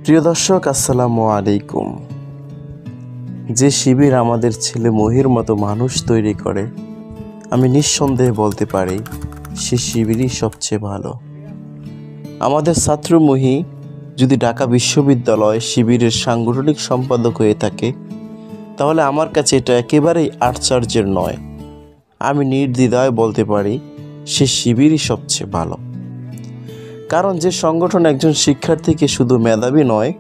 প্রিয় দর্শক, আসসালামু আলাইকুম। যে শিবির আমাদের ছেলে মহির মতো মানুষ তৈরি করে, আমি নিঃসন্দেহে বলতে পারি সে শিবিরই সবচেয়ে ভালো। আমাদের ছাত্র মহি যদি ঢাকা বিশ্ববিদ্যালয় শিবিরের সাংগঠনিক সম্পাদক হয়ে থাকে, তাহলে আমার কাছে এটা একেবারেই আশ্চর্যের নয়। আমি নির্দ্বিধায় বলতে পারি সে শিবিরই সবচেয়ে ভালো। কারণ যে সংগঠন একজন শিক্ষার্থীকে শুধু মেধাবী নয়,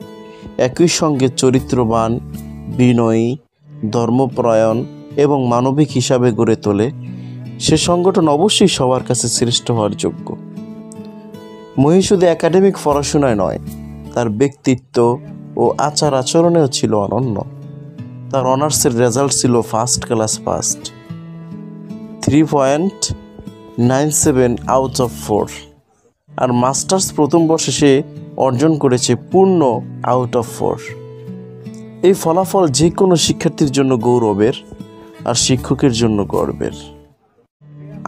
একই সঙ্গে চরিত্রবান, বিনয়ী, ধর্মপরায়ণ এবং মানবিক হিসাবে গড়ে তোলে, সে সংগঠন অবশ্যই সবার কাছে শ্রেষ্ঠ হওয়ার যোগ্য। মহি শুধু একাডেমিক পড়াশোনায় নয়, তার ব্যক্তিত্ব ও আচার আচরণেও ছিল অনন্য। তার অনার্সের রেজাল্ট ছিল first class first, 3.97 out of 4, আর মাস্টার্স প্রথম বর্ষে সে অর্জন করেছে পূর্ণ আউট অফ 4। এই ফলাফল যে কোনো শিক্ষার্থীর জন্য গৌরবের, আর শিক্ষকের জন্য গর্বের।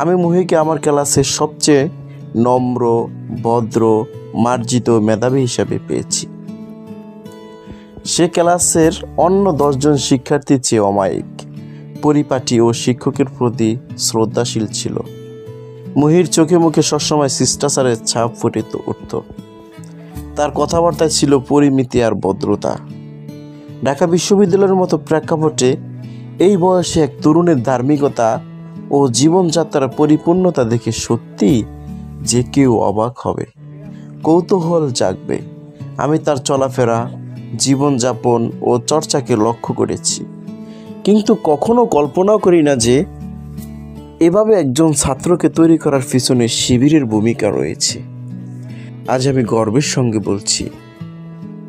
আমি মহিকে আমার ক্লাসের সবচেয়ে নম্র, ভদ্র, মার্জিত মেধাবী হিসাবে পেয়েছি। সে ক্লাসের অন্য 10 জন শিক্ষার্থীর চেয়ে অমায়িক, পরিপাটি ও শিক্ষকের প্রতি শ্রদ্ধাশীল ছিল। মহির চোখে মুখে সবসময় শিষ্টাচারের ছাপ ফুটে উঠত। তার কথাবার্তায় ছিল পরিমিতি আর ভদ্রতা। ঢাকা বিশ্ববিদ্যালয়ের মতো প্রেক্ষাপটে এই বয়সে এক তরুণের ধার্মিকতা ও জীবনযাত্রার পরিপূর্ণতা দেখে সত্যি যে কেউ অবাক হবে, কৌতূহল জাগবে। আমি তার চলাফেরা, জীবনযাপন ও চর্চাকে লক্ষ্য করেছি, কিন্তু কখনো কল্পনাও করি না যে এভাবে একজন ছাত্রকে তৈরি করার পিছনে শিবিরের ভূমিকা রয়েছে। আজ আমি গর্বের সঙ্গে বলছি,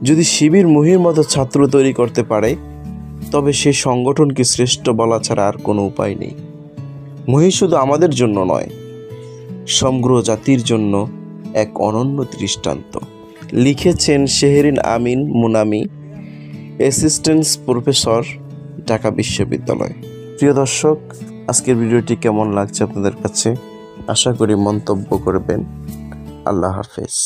যদি শিবির মহির মতো ছাত্র তৈরি করতে পারে, তবে সে সংগঠনকে শ্রেষ্ঠ বলা ছাড়া আর কোনো উপায় নেই। মহি শুধু আমাদের জন্য নয়, সমগ্র জাতির জন্য এক অনন্য দৃষ্টান্ত। লিখেছেন শেহরিন আমিন মুনামি, অ্যাসিস্ট্যান্ট প্রফেসর, ঢাকা বিশ্ববিদ্যালয়। প্রিয় দর্শক, আজকের ভিডিওটি কেমন লাগছে আপনাদের কাছে? আশা করি মন্তব্য করবেন। আল্লাহ হাফেজ।